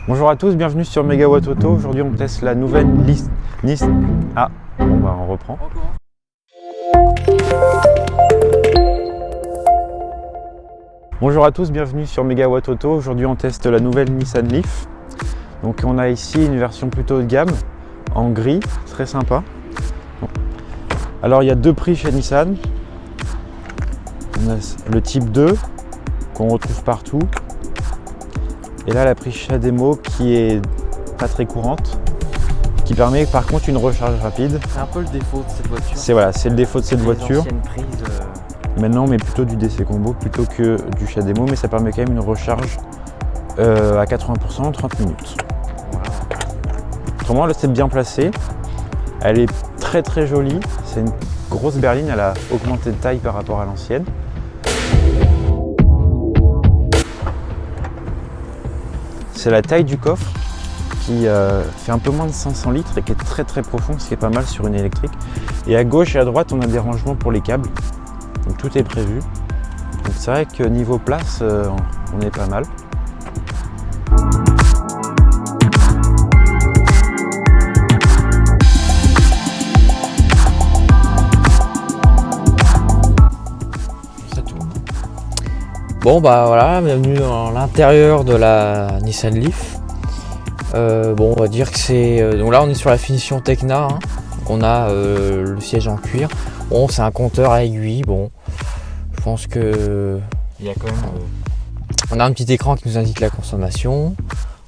Bonjour à tous, bienvenue sur Megawatt Auto. Aujourd'hui on teste la nouvelle Nissan. Ah, bon bah on reprend. Bonjour à tous, bienvenue sur Megawatt Auto. Aujourd'hui on teste la nouvelle Nissan Leaf. Donc on a ici une version plutôt haut de gamme, en gris, très sympa. Alors il y a deux prix chez Nissan. On a le type 2 qu'on retrouve partout. Et là la prise CHAdeMO qui est pas très courante, qui permet par contre une recharge rapide. C'est un peu le défaut de cette voiture. C'est le défaut de cette voiture. Prises, Maintenant on met plutôt du DC Combo plutôt que du CHAdeMO, mais ça permet quand même une recharge à 80% en 30 minutes. Autrement, elle s'est bien placée. Elle est très jolie. C'est une grosse berline, elle a augmenté de taille par rapport à l'ancienne. C'est la taille du coffre qui fait un peu moins de 500 litres et qui est très profond, ce qui est pas mal sur une électrique. Et à gauche et à droite, on a des rangements pour les câbles. Donc tout est prévu. Donc c'est vrai que niveau place, on est pas mal. Bon bah voilà, bienvenue dans l'intérieur de la Nissan Leaf. Bon, on va dire que c'est... donc là on est sur la finition Tecna, hein. On a le siège en cuir. Bon, c'est un compteur à aiguille, bon. Je pense que... il y a quand même... on a un petit écran qui nous indique la consommation.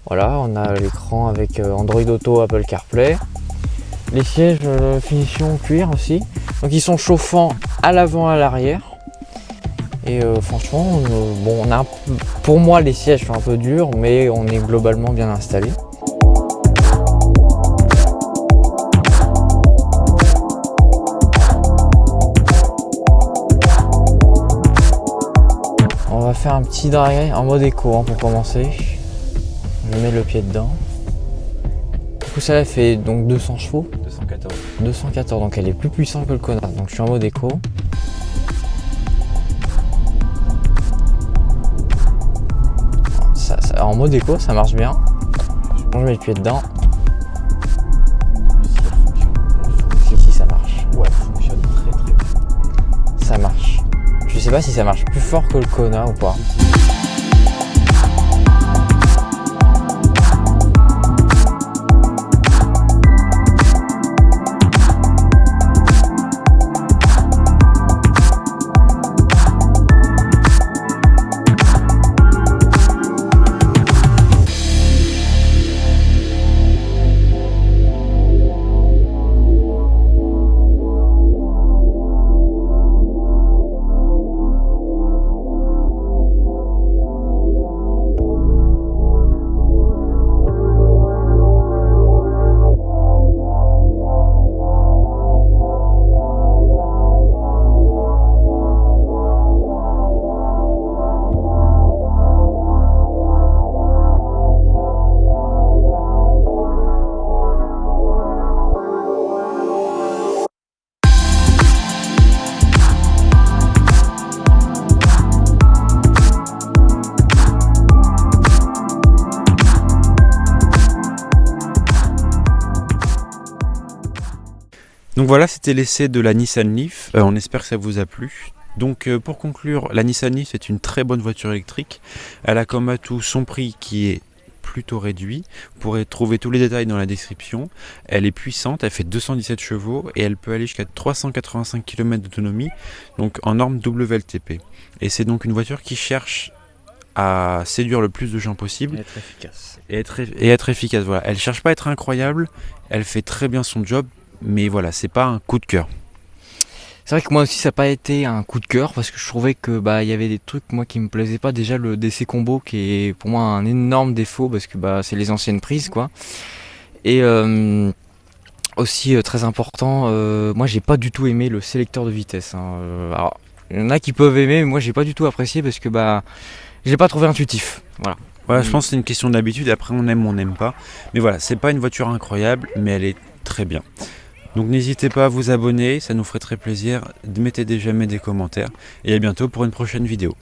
Voilà, on a l'écran avec Android Auto, Apple CarPlay. Les sièges finition cuir aussi. Donc ils sont chauffants à l'avant et à l'arrière. Et franchement, bon, on a pour moi les sièges sont un peu durs, mais on est globalement bien installé. On va faire un petit drag en mode éco hein, pour commencer. Je mets le pied dedans. Du coup, ça fait donc 200 chevaux. 214. 214, donc elle est plus puissante que le Kona. Donc je suis en mode éco. En mode éco, ça marche bien. Je mets le pied dedans. Si, ça marche. Ouais, elle fonctionne très bien. Ça marche. Je sais pas si ça marche plus fort que le Kona ou pas. Donc voilà, c'était l'essai de la Nissan Leaf. On espère que ça vous a plu. Donc pour conclure, la Nissan Leaf est une très bonne voiture électrique. Elle a comme atout son prix qui est plutôt réduit. Vous pourrez trouver tous les détails dans la description. Elle est puissante, elle fait 217 chevaux et elle peut aller jusqu'à 385 km d'autonomie, donc en norme WLTP. Et c'est donc une voiture qui cherche à séduire le plus de gens possible. Et être efficace. Et être efficace, voilà. Elle cherche pas à être incroyable, elle fait très bien son job. Mais voilà, c'est pas un coup de cœur. C'est vrai que moi aussi ça n'a pas été un coup de cœur parce que je trouvais que il y avait des trucs moi qui me plaisaient pas. Déjà le DC Combo qui est pour moi un énorme défaut parce que c'est les anciennes prises quoi. Et aussi très important, moi j'ai pas du tout aimé le sélecteur de vitesse. Hein. Alors il y en a qui peuvent aimer, mais moi j'ai pas du tout apprécié parce que je l'ai pas trouvé intuitif. Voilà. Voilà, je pense que c'est une question d'habitude. Après on aime ou on n'aime pas. Mais voilà, c'est pas une voiture incroyable, mais elle est très bien. Donc n'hésitez pas à vous abonner, ça nous ferait très plaisir. Mettez des j'aime et des commentaires. Et à bientôt pour une prochaine vidéo.